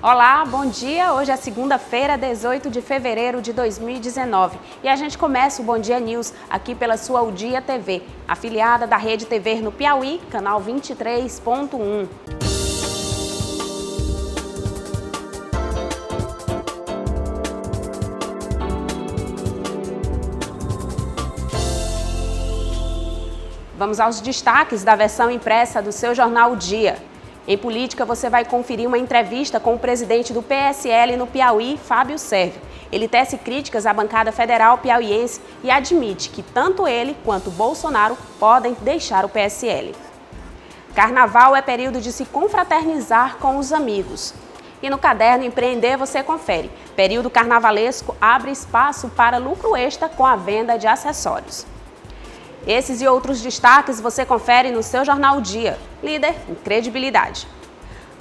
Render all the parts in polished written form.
Olá, bom dia. Hoje é segunda-feira, 18 de fevereiro de 2019 e a gente começa o Bom Dia News aqui pela sua O Dia TV, afiliada da Rede TV no Piauí, canal 23.1. Vamos aos destaques da versão impressa do seu jornal O Dia. Em política, você vai conferir uma entrevista com o presidente do PSL no Piauí, Fábio Sérvio. Ele tece críticas à bancada federal piauiense e admite que tanto ele quanto Bolsonaro podem deixar o PSL. Carnaval é período de se confraternizar com os amigos. E no caderno Empreender você confere. Período carnavalesco abre espaço para lucro extra com a venda de acessórios. Esses e outros destaques você confere no seu Jornal Dia, líder em credibilidade.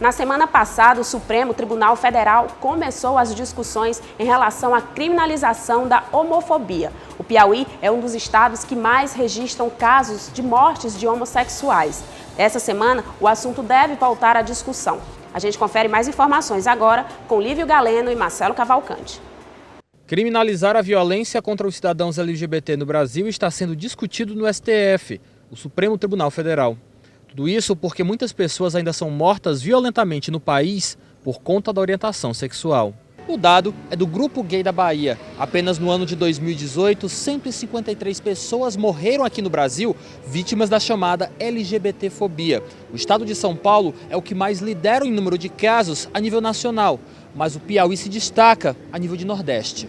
Na semana passada, o Supremo Tribunal Federal começou as discussões em relação à criminalização da homofobia. O Piauí é um dos estados que mais registram casos de mortes de homossexuais. Essa semana, o assunto deve voltar à discussão. A gente confere mais informações agora com Lívio Galeno e Marcelo Cavalcante. Criminalizar a violência contra os cidadãos LGBT no Brasil está sendo discutido no STF, o Supremo Tribunal Federal. Tudo isso porque muitas pessoas ainda são mortas violentamente no país por conta da orientação sexual. O dado é do Grupo Gay da Bahia. Apenas no ano de 2018, 153 pessoas morreram aqui no Brasil vítimas da chamada LGBTfobia. O estado de São Paulo é o que mais lidera em número de casos a nível nacional, mas o Piauí se destaca a nível de Nordeste.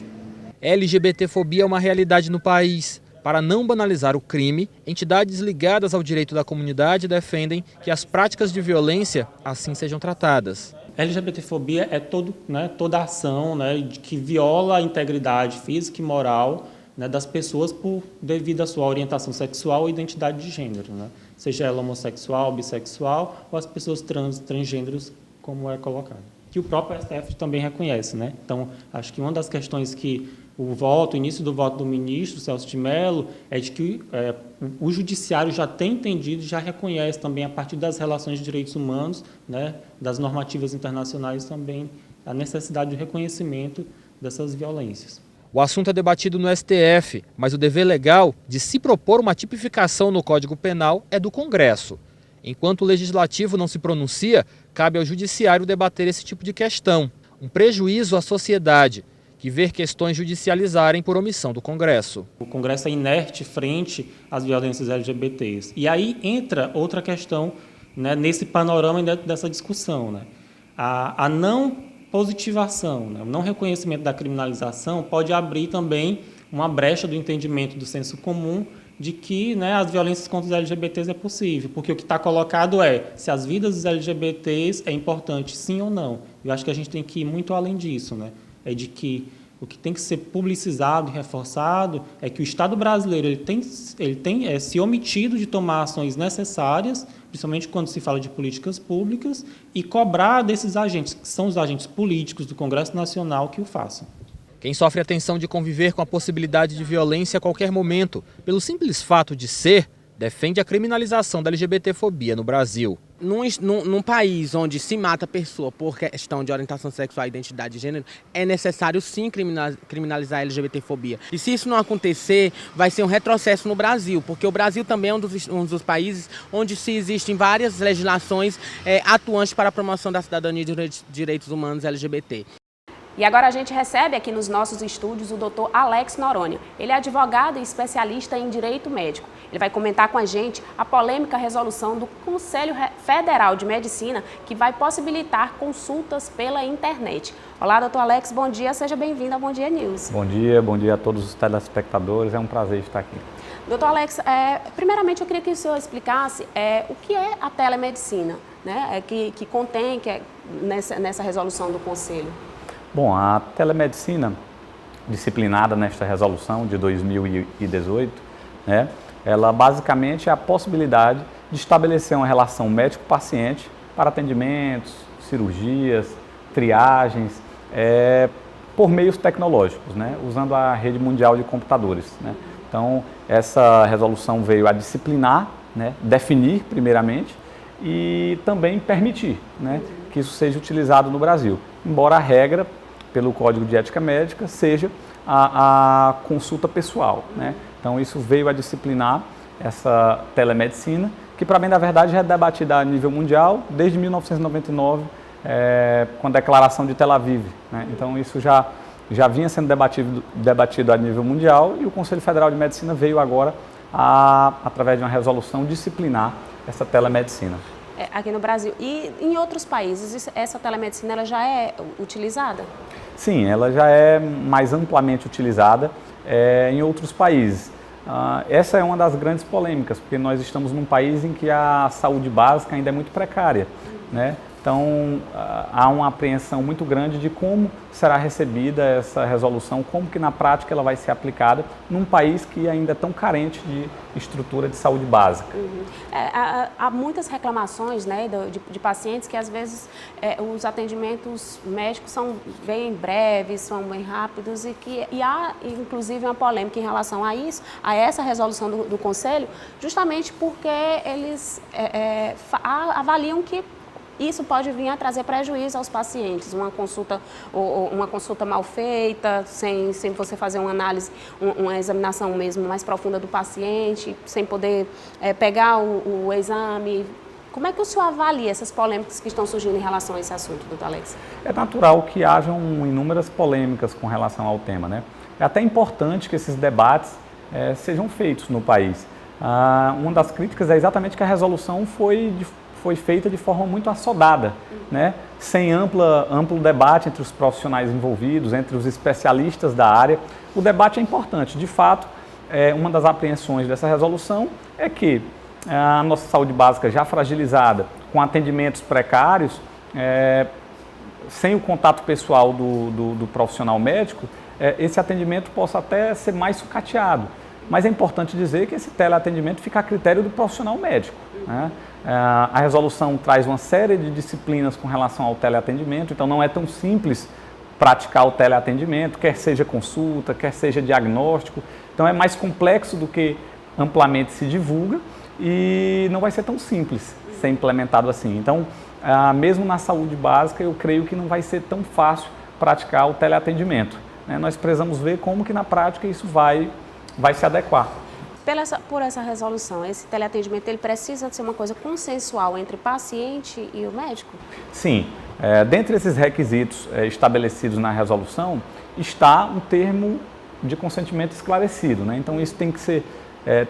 LGBTfobia é uma realidade no país. Para não banalizar o crime, entidades ligadas ao direito da comunidade defendem que as práticas de violência assim sejam tratadas. LGBTfobia é toda ação que viola a integridade física e moral das pessoas devido à sua orientação sexual ou identidade de gênero, seja ela homossexual, bissexual ou as pessoas transgêneros, como é colocado. Que o próprio STF também reconhece. Então, acho que uma das questões que o início do voto do ministro Celso de Mello é de que o judiciário já tem entendido, já reconhece também, a partir das relações de direitos humanos, das normativas internacionais também, a necessidade de reconhecimento dessas violências. O assunto é debatido no STF, mas o dever legal de se propor uma tipificação no Código Penal é do Congresso. Enquanto o Legislativo não se pronuncia, cabe ao Judiciário debater esse tipo de questão. Um prejuízo à sociedade, que vê questões judicializarem por omissão do Congresso. O Congresso é inerte frente às violências LGBTs. E aí entra outra questão nesse panorama dessa discussão. A não positivação, o não reconhecimento da criminalização pode abrir também uma brecha do entendimento do senso comum de que as violências contra os LGBTs é possível, porque o que está colocado é se as vidas dos LGBTs é importante, sim ou não. Eu acho que a gente tem que ir muito além disso, é de que o que tem que ser publicizado e reforçado é que o Estado brasileiro ele tem se omitido de tomar ações necessárias, principalmente quando se fala de políticas públicas, e cobrar desses agentes, que são os agentes políticos do Congresso Nacional, que o façam. Quem sofre a tensão de conviver com a possibilidade de violência a qualquer momento, pelo simples fato de ser, defende a criminalização da LGBTfobia no Brasil. Num país onde se mata a pessoa por questão de orientação sexual e identidade de gênero, é necessário sim criminalizar a LGBTfobia. E se isso não acontecer, vai ser um retrocesso no Brasil, porque o Brasil também é um dos países onde se existem várias legislações atuantes para a promoção da cidadania e dos direitos humanos LGBT. E agora a gente recebe aqui nos nossos estúdios o Dr. Alex Noronha. Ele é advogado e especialista em direito médico. Ele vai comentar com a gente a polêmica resolução do Conselho Federal de Medicina que vai possibilitar consultas pela internet. Olá, Dr. Alex, bom dia, seja bem-vindo ao Bom Dia News. Bom dia a todos os telespectadores, é um prazer estar aqui. Dr. Alex, primeiramente eu queria que o senhor explicasse o que é a telemedicina, que contém nessa resolução do Conselho. Bom, a telemedicina, disciplinada nesta resolução de 2018, ela basicamente é a possibilidade de estabelecer uma relação médico-paciente para atendimentos, cirurgias, triagens, por meios tecnológicos, usando a rede mundial de computadores. Então, essa resolução veio a disciplinar, definir primeiramente e também permitir que isso seja utilizado no Brasil. embora a regra, pelo Código de Ética Médica, seja a consulta pessoal, né? Então isso veio a disciplinar essa telemedicina, que para bem da verdade já é debatida a nível mundial desde 1999, com a Declaração de Tel Aviv, né? Então isso já vinha sendo debatido a nível mundial e o Conselho Federal de Medicina veio agora, através de uma resolução, disciplinar essa telemedicina. Aqui no Brasil. E em outros países, essa telemedicina ela já é utilizada? Sim, ela já é mais amplamente utilizada em outros países. Essa é uma das grandes polêmicas, porque nós estamos num país em que a saúde básica ainda é muito precária, né? Então, há uma apreensão muito grande de como será recebida essa resolução, como que na prática ela vai ser aplicada num país que ainda é tão carente de estrutura de saúde básica. Há muitas reclamações, né, de pacientes que às vezes os atendimentos médicos são bem breves, são bem rápidos e há inclusive uma polêmica em relação a isso, a essa resolução do Conselho, justamente porque eles avaliam que isso pode vir a trazer prejuízo aos pacientes, uma consulta mal feita, sem você fazer uma análise, uma examinação mesmo mais profunda do paciente, sem poder pegar o exame. Como é que o senhor avalia essas polêmicas que estão surgindo em relação a esse assunto, doutor Alex? É natural que hajam inúmeras polêmicas com relação ao tema, né? É até importante que esses debates sejam feitos no país. Uma das críticas é exatamente que a resolução foi feita de forma muito assodada, né? Sem amplo debate entre os profissionais envolvidos, entre os especialistas da área. O debate é importante. De fato, uma das apreensões dessa resolução é que a nossa saúde básica já fragilizada, com atendimentos precários, sem o contato pessoal do profissional médico, esse atendimento possa até ser mais sucateado. Mas é importante dizer que esse teleatendimento fica a critério do profissional médico, né? A resolução traz uma série de disciplinas com relação ao teleatendimento, então não é tão simples praticar o teleatendimento, quer seja consulta, quer seja diagnóstico. Então é mais complexo do que amplamente se divulga e não vai ser tão simples ser implementado assim. Então, mesmo na saúde básica, eu creio que não vai ser tão fácil praticar o teleatendimento, né? Nós precisamos ver como que na prática isso vai se adequar. Por essa resolução, esse teleatendimento ele precisa ser uma coisa consensual entre o paciente e o médico? Sim. Dentre esses requisitos estabelecidos na resolução, está um termo de consentimento esclarecido, né? Então isso tem que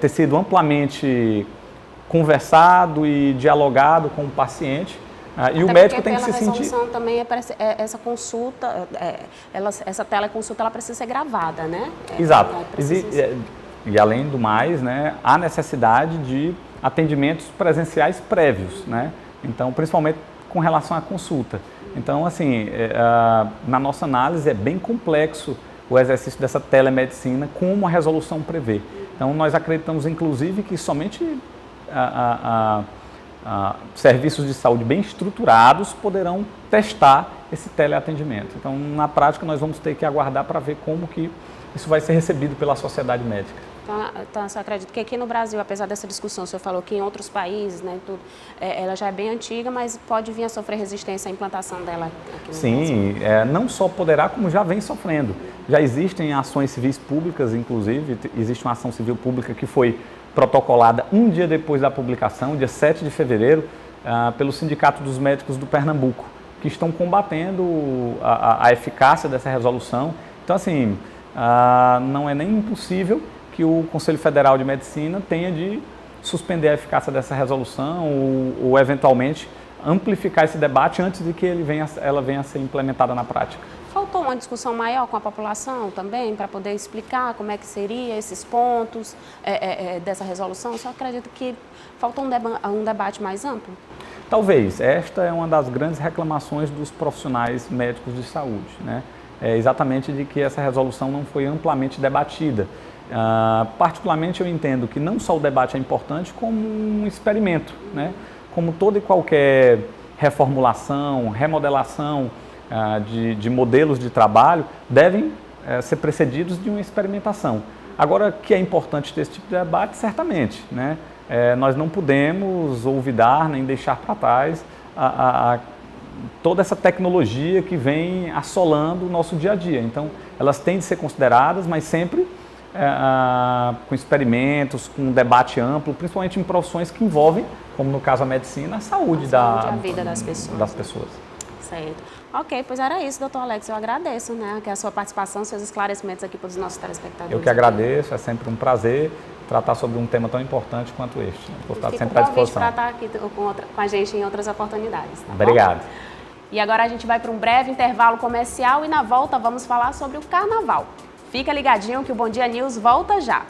ter sido amplamente conversado e dialogado com o paciente. E o médico tem que se sentir... Pela resolução também essa consulta, essa teleconsulta ela precisa ser gravada, né? Exato. E além do mais, né, há necessidade de atendimentos presenciais prévios, né? Então, principalmente com relação à consulta. Então, assim, na nossa análise é bem complexo o exercício dessa telemedicina, como a resolução prevê. Então, nós acreditamos, inclusive, que somente serviços de saúde bem estruturados poderão testar esse teleatendimento. Então, na prática, nós vamos ter que aguardar para ver como que isso vai ser recebido pela sociedade médica. Então, eu acredito que aqui no Brasil, apesar dessa discussão, o senhor falou que em outros países, né, ela já é bem antiga, mas pode vir a sofrer resistência à implantação dela aqui no Brasil. Sim, não só poderá, como já vem sofrendo. Já existem ações civis públicas, inclusive, existe uma ação civil pública que foi protocolada um dia depois da publicação, dia 7 de fevereiro, pelo Sindicato dos Médicos do Pernambuco, que estão combatendo a eficácia dessa resolução. Então, assim, não é nem impossível que o Conselho Federal de Medicina tenha de suspender a eficácia dessa resolução ou eventualmente, amplificar esse debate antes de que ela venha a ser implementada na prática. Faltou uma discussão maior com a população também, para poder explicar como é que seria esses pontos dessa resolução? Só acredito que faltou um debate mais amplo? Talvez. Esta é uma das grandes reclamações dos profissionais médicos de saúde, né? Exatamente de que essa resolução não foi amplamente debatida. Particularmente eu entendo que não só o debate é importante, como um experimento, né? Como toda e qualquer reformulação, remodelação de modelos de trabalho devem ser precedidos de uma experimentação. Agora, que é importante ter esse tipo de debate, certamente, né? Nós não podemos olvidar nem deixar para trás toda essa tecnologia que vem assolando o nosso dia a dia. Então, elas têm de ser consideradas, mas sempre com experimentos, com um debate amplo, principalmente em profissões que envolvem, como no caso a medicina, a saúde, a vida das pessoas. Certo. Ok, pois era isso, doutor Alex. Eu agradeço, né, a sua participação, seus esclarimentos aqui para os nossos telespectadores. Eu que agradeço, é sempre um prazer tratar sobre um tema tão importante quanto este. Vou estar sempre à disposição. Para estar aqui com a gente em outras oportunidades. Tá Obrigado. Bom? E agora a gente vai para um breve intervalo comercial e na volta vamos falar sobre o carnaval. Fica ligadinho que o Bom Dia News volta já.